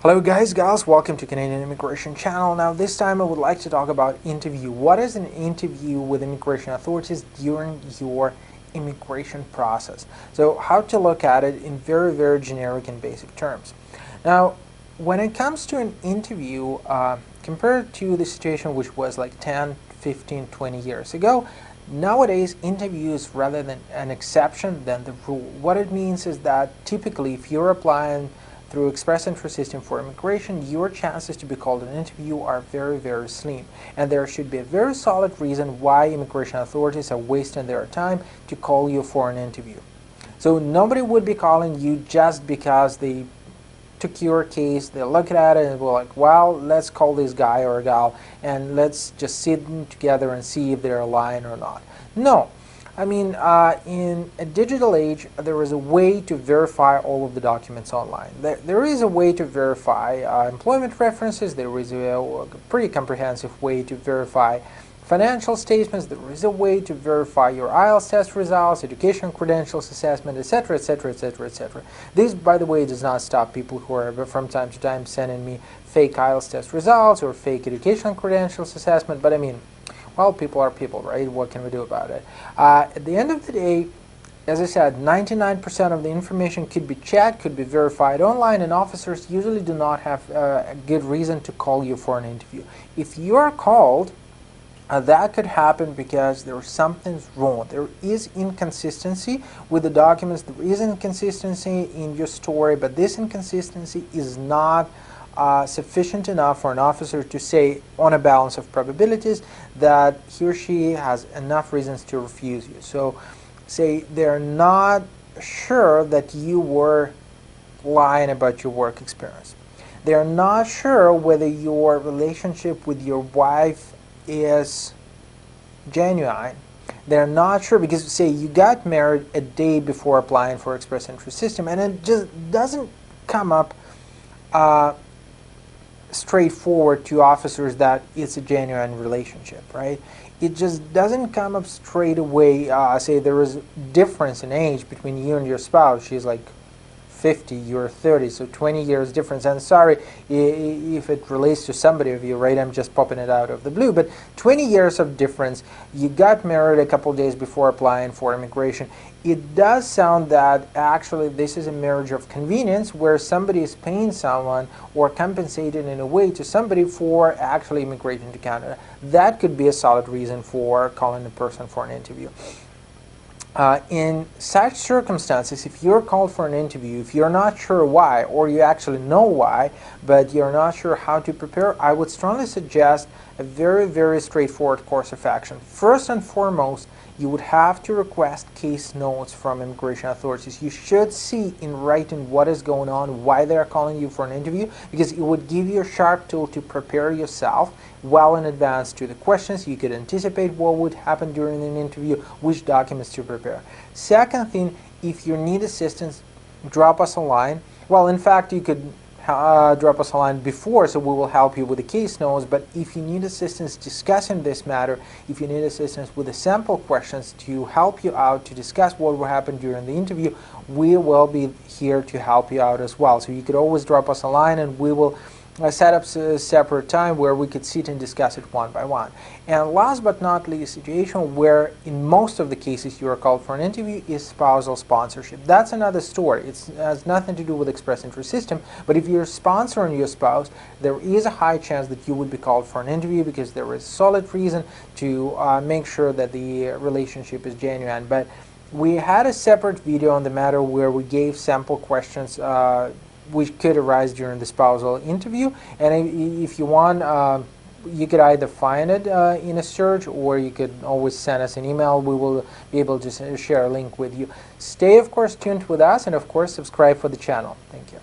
Hello guys, gals, welcome to Canadian Immigration Channel. Now this time I would like to talk about interview. What is an interview with immigration authorities during your immigration process? So how to look at it in very generic and basic terms. Now when it comes to an interview, compared to the situation which was like 10, 15, 20 years ago, nowadays interviews rather than an exception than the rule. What it means is that typically if you're applying through express entry system for immigration, your chances to be called an interview are very slim, and there should be a very solid reason why immigration authorities are wasting their time to call you for an interview. So nobody would be calling you just because they took your case, they look at it and were like, well, let's call this guy or gal and let's just sit together and see if they're lying or not. No. I mean, in a digital age, there is a way to verify all of the documents online. There is a way to verify employment references. There is a pretty comprehensive way to verify financial statements. There is a way to verify your IELTS test results, education credentials assessment, etc., etc., etc., etc. This, by the way, does not stop people who are from time to time sending me fake IELTS test results or fake education credentials assessment, but I mean, well, people are people, right? What can we do about it? At the end of the day, as I said, 99% of the information could be checked, could be verified online, and officers usually do not have a good reason to call you for an interview. If you are called, that could happen because there is something wrong. There is inconsistency with the documents, there is inconsistency in your story, but this inconsistency is not sufficient enough for an officer to say on a balance of probabilities that he or she has enough reasons to refuse you. So say they're not sure that you were lying about your work experience. They're not sure whether your relationship with your wife is genuine. They're not sure because say you got married a day before applying for express entry system and it just doesn't come up straightforward to officers that it's a genuine relationship, right? It just doesn't come up straight away. Say there is a difference in age between you and your spouse. She's like 50, you're 30, so 20 years difference. And sorry if it relates to somebody of you, right? I'm just popping it out of the blue, but 20 years of difference. You got married a couple days before applying for immigration. It does sound that actually this is a marriage of convenience where somebody is paying someone or compensated in a way to somebody for actually immigrating to Canada. That could be a solid reason for calling a person for an interview. In such circumstances, if you're called for an interview, if you're not sure why, or you actually know why, but you're not sure how to prepare, I would strongly suggest a very straightforward course of action. First and foremost, you would have to request case notes from immigration authorities. You should see in writing what is going on, why they're calling you for an interview, because it would give you a sharp tool to prepare yourself well in advance to the questions. You could anticipate what would happen during an interview, which documents to prepare. Second thing, if you need assistance, drop us a line. Well, in fact, you could drop us a line before, so we will help you with the case notes, but if you need assistance discussing this matter, if you need assistance with the sample questions to help you out to discuss what will happen during the interview, we will be here to help you out as well. So you could always drop us a line and we will set up a separate time where we could sit and discuss it one by one. And last but not least, situation where in most of the cases you are called for an interview is spousal sponsorship. That's another story. It has nothing to do with express entry system, but if you're sponsoring your spouse, there is a high chance that you would be called for an interview because there is solid reason to make sure that the relationship is genuine. But we had a separate video on the matter where we gave sample questions which could arise during the spousal interview, and if you want, you could either find it in a search or you could always send us an email. We will be able to share a link with you. Stay, of course, tuned with us and, of course, subscribe for the channel. Thank you.